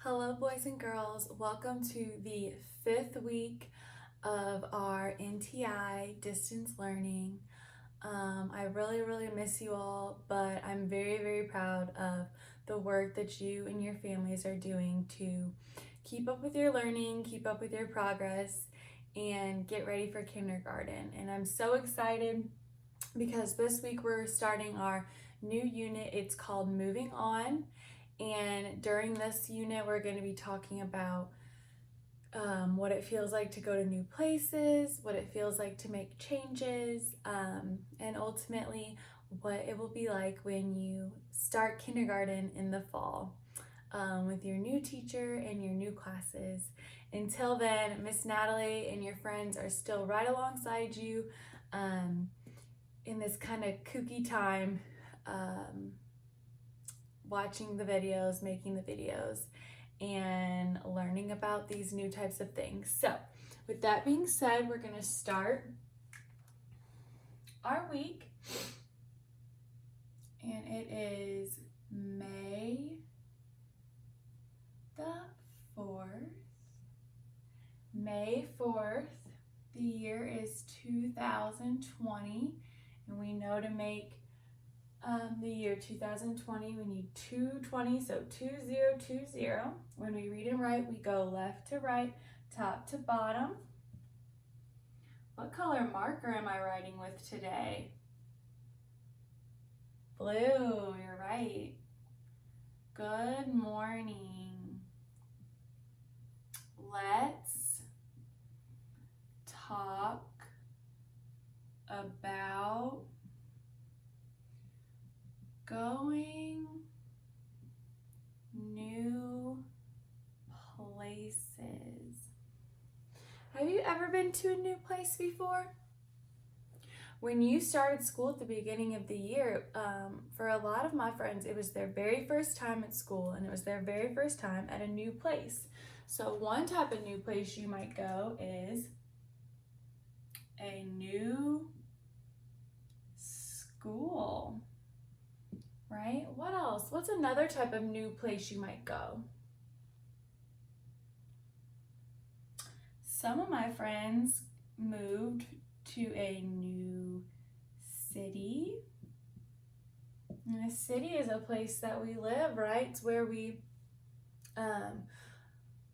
Hello, boys and girls. Welcome to the 5th week of our NTI distance learning. I really miss you all, but I'm very proud of the work that you and your families are doing to keep up with your learning, keep up with your progress, and get ready for kindergarten. And I'm so excited because this week we're starting our new unit. It's called Moving On. And during this unit, we're going to be talking about what it feels like to go to new places, what it feels like to make changes, and ultimately what it will be like when you start kindergarten in the fall with your new teacher and your new classes. Until then, Miss Natalie and your friends are still right alongside you in this kind of kooky time. Watching the videos, making the videos, and learning about these new types of things. So, with that being said, we're going to start our week, and it is May the 4th. May 4th, the year is 2020, and we know to make the year 2020, we need 220, so 2020. When we read and write, we go left to right, top to bottom. What color marker am I writing with today? Blue, you're right. Good morning. Let's talk about going new places. Have you ever been to a new place before? When you started school at the beginning of the year, for a lot of my friends, it was their very first time at school, and it was their very first time at a new place. So one type of new place you might go is a new school. Right? What else? What's another type of new place you might go? Some of my friends moved to a new city. And a city is a place that we live, right? It's where we,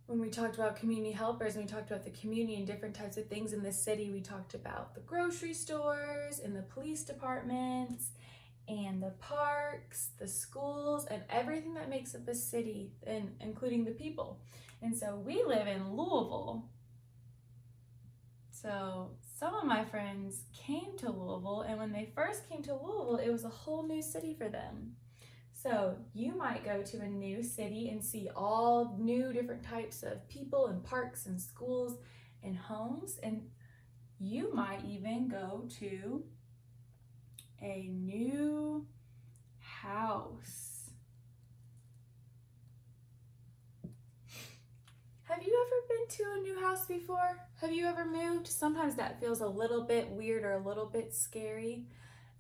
when we talked about community helpers and we talked about the community and different types of things in the city, we talked about the grocery stores and the police departments and the parks, the schools, and everything that makes up a city, and including the people. And so we live in Louisville. So some of my friends came to Louisville, and when they first came to Louisville, it was a whole new city for them. So you might go to a new city and see all new different types of people and parks and schools and homes, and you might even go to a new house. Have you ever been to a new house before? Have you ever moved? Sometimes that feels a little bit weird or a little bit scary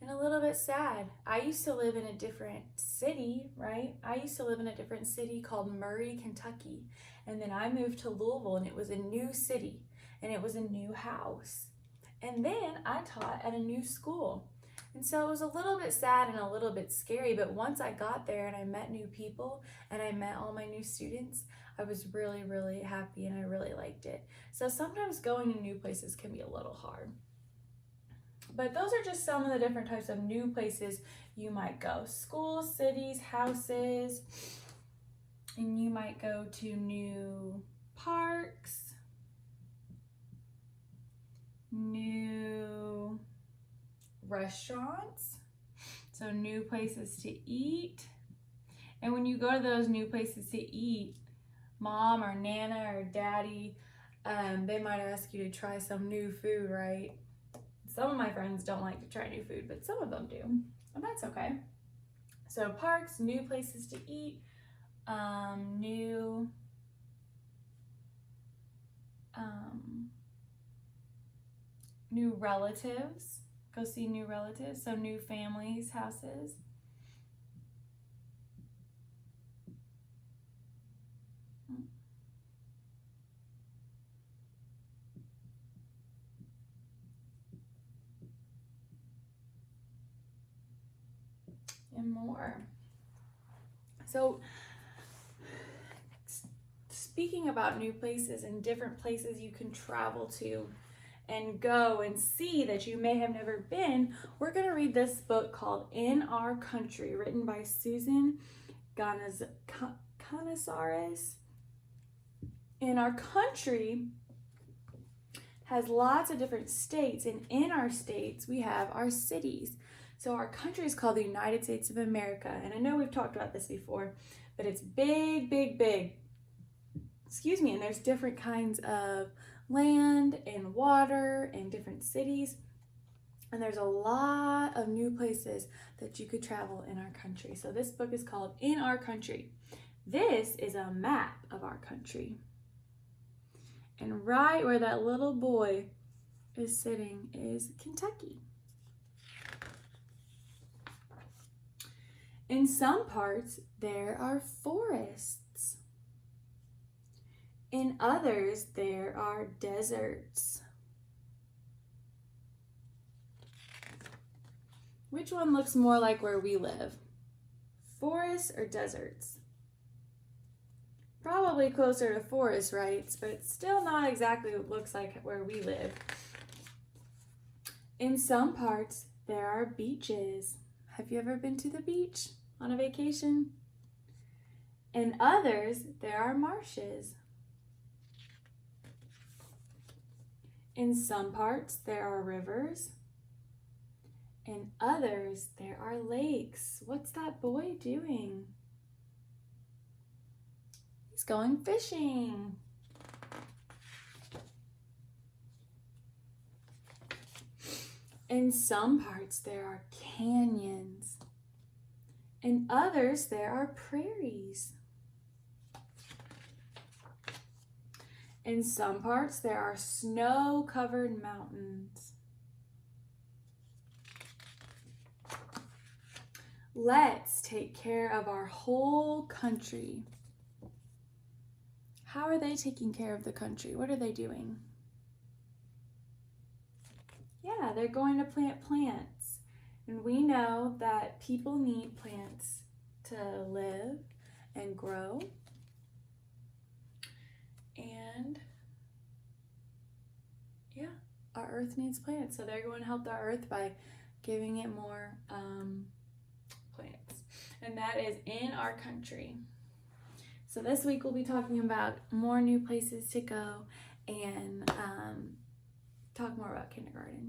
and a little bit sad. I used to live in a different city, right? I used to live in a different city called Murray, Kentucky. And then I moved to Louisville, and it was a new city and it was a new house. And then I taught at a new school. And so it was a little bit sad and a little bit scary, but once I got there and I met new people and I met all my new students, I was really happy and I really liked it. So sometimes going to new places can be a little hard. But those are just some of the different types of new places you might go. Schools, cities, houses, and you might go to new parks, new restaurants, so new places to eat. And when you go to those new places to eat, mom or nana or daddy, they might ask you to try some new food, right? Some of my friends don't like to try new food, but some of them do, and that's okay. So parks, new places to eat, new relatives. Go see new relatives, so new families, houses. and more. So, speaking about new places and different places you can travel to and go and see that you may have never been, we're going to read this book called In Our Country, written by Susan Canizares. In Our Country has lots of different states, and in our states we have our cities. So our country is called the United States of America, and I know we've talked about this before, but it's big, big, big. Excuse me, and there's different kinds of land and water and different cities, and there's a lot of new places that you could travel in our country. So this book is called In Our Country. This is a map of our country. And right where that little boy is sitting is Kentucky. In some parts, there are forests. In others, there are deserts. Which one looks more like where we live? Forests or deserts? Probably closer to forest, right? But still not exactly what looks like where we live. In some parts, there are beaches. Have you ever been to the beach on a vacation? In others, there are marshes. In some parts, there are rivers. In others, there are lakes. What's that boy doing? He's going fishing. In some parts, there are canyons. In others, there are prairies. In some parts, there are snow-covered mountains. Let's take care of our whole country. How are they taking care of the country? What are they doing? Yeah, they're going to plant plants. And we know that people need plants to live and grow. And yeah, our earth needs plants. So they're going to help the earth by giving it more plants. And that is In Our Country. So this week we'll be talking about more new places to go and talk more about kindergarten.